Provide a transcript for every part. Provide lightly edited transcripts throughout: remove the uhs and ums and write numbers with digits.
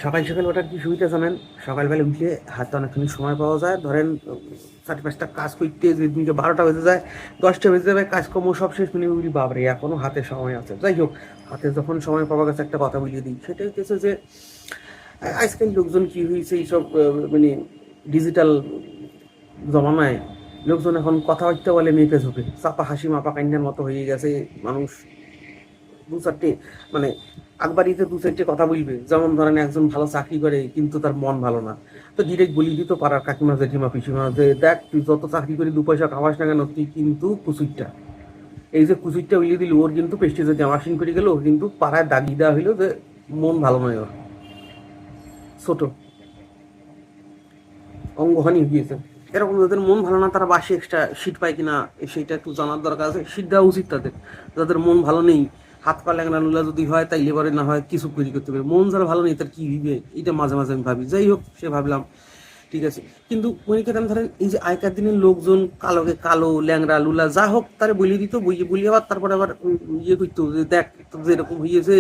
সকাল সকাল ওঠার কি সুবিধা জানেন? সকালবেলা উঠলে হাতে অনেকখানি সময় পাওয়া যায়। ধরেন ৪-৫টা কাজ করতে যেদিনকে ১২টা বেজে যায়, ১০টা বেজে যাবে, কাজকর্ম সব শেষ, মানে বলি বাবারে এখনও হাতে সময় আছে। যাই হোক, হাতে যখন সময় পাওয়া গেছে একটা কথা বলিয়ে দিই, সেটা হচ্ছে যে আজকাল লোকজন কি হয়েছে এইসব মানে ডিজিটাল জমানায় লোকজন এখন কথাবার্তা বলে মেপে ঝোঁকে, চাপা হাসি মাপা কান্নার মতো হয়ে গেছে। মানুষ দু চারটে মানে আকবারিতে দু চারটে কথা বলবে, যেমন ধরেন একজন ভালো চাকরি করে কিন্তু তার মন ভালো না, তো ডিরেক্ট বলি দিত পাড়ার কাকিমা জেঠিমা পিসিমা যে দেখ তুই যত চাকরি করে ২ পয়সা খাওয়াস না কেন, তুই কিন্তু কুচুরটা, এই যে কুচুরটা উলিয়ে দিল ওর কিন্তু পেস্টে যদি আমাসিন করে গেল, ওর কিন্তু পাড়ায় দাগি দেওয়া হইলো যে মন ভালো নয়, ওর ছোট অঙ্গহানি গিয়েছে। এরকম যাদের মন ভালো না তারা বাসে এক্সট্রা সিট পায় কিনা সেইটা একটু জানার দরকার আছে। সিট দেওয়া উচিত তাদের, যাদের মন ভালো নেই, হাত পা ল্যাংড়া যদি হয় তাই লেবারে না হয় কিছু তৈরি করতে পারে। মন যারা ভালো নেই তার কি হইবে, এটা মাঝে মাঝে আমি ভাবি। যাই হোক, সে ভাবলাম ঠিক আছে, কিন্তু মনিকেতান ধরেন এই যে আগেকার দিনের লোকজন কালোকে কালো ল্যাংড়া লুলা যা হোক তারা বলিয়ে দিত, বলি আবার তারপরে আবার ইয়ে করতো যে দেখ যে এরকম হইয়েছে,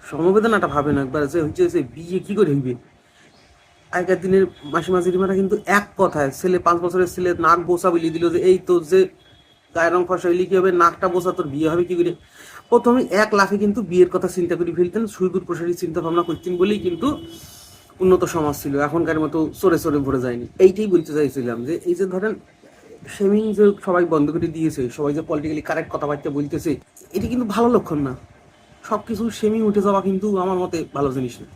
সমবেদনাটা ভাবে না একবার যে হচ্ছে বিয়ে কি করে হইবে। আগেকার দিনের মাসিমা জেঠিমারা কিন্তু এক কথায়, ছেলে ৫ বছরের ছেলে নাক বোসা বলিয়ে দিল যে এই তোর যে গায়ের রং ফসা হইলে কি হবে, নাকটা বোসা, তোর বিয়ে হবে কি করে। প্রথমে এক লাফে কিন্তু বিয়ের কথা চিন্তা করে ফেলতেন, সুদূর প্রসারী চিন্তা ভাবনা করতেন বলেই কিন্তু উন্নত সমাজ ছিল, এখনকার মতো চোরে চোরে ভরে যায়নি। এইটাই বলতে চাইছিলাম যে এই যে ধরেন শেমিং যে সবাই বন্ধ করে দিয়েছে, সবাই যে পলিটিক্যালি কারেক্ট কথাবার্তা বলতেছে, এটি কিন্তু ভালো লক্ষণ না। সব কিছু শেমিং উঠে যাওয়া কিন্তু আমার মতে ভালো জিনিস না।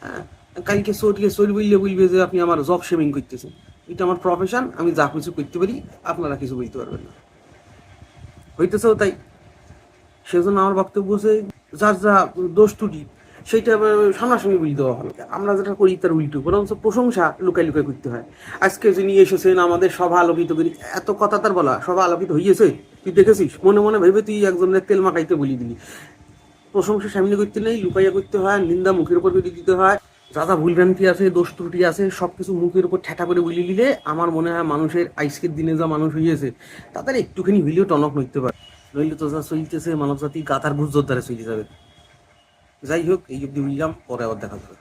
হ্যাঁ, কালকে চোর বলবে যে আপনি আমার জব শেমিং করতেছেন, এটা আমার প্রফেশন, আমি যা কিছু করতে পারি, আপনারা কিছু বলতে পারবেন না। হইতেছেও তাই। সেজন্য আমার বক্তব্য হচ্ছে যার যা দোষ ত্রুটি সেইটা সামনাসামনি বুঝতে দেওয়া হবে। আমরা যেটা করি তার উল্টো, বরঞ্চ প্রশংসা লুকাই লুকাই করতে হয়। আজকে যিনি এসেছেন আমাদের সভা আলোকিত করি, এত কথা তার বলা, সভা আলোকিত হইয়েছে তুই দেখেছিস, মনে মনে ভেবে তুই একজনের তেল মাখাইতে বলি দিলি। প্রশংসা সামনে করতে নেই, লুকাইয়া করতে হয়, নিন্দা মুখের উপর করে দিতে হয়। যা যা ভুলভ্রান্তি আছে, দোষ ত্রুটি আছে, সবকিছু মুখের উপর ঠেটা করে বলি দিলে আমার মনে হয় মানুষের আজকের দিনে যা মানুষ হইয়েছে তাদের একটুখানি হইলেও টনক নইতে পারে। নইলে তো যা চলতেছে মানব জাতি গাতার বুঝ জোরদারে চলে যাবে। যাই হোক, এই অব্দি বুঝলাম, পরে আবার দেখা যাবে।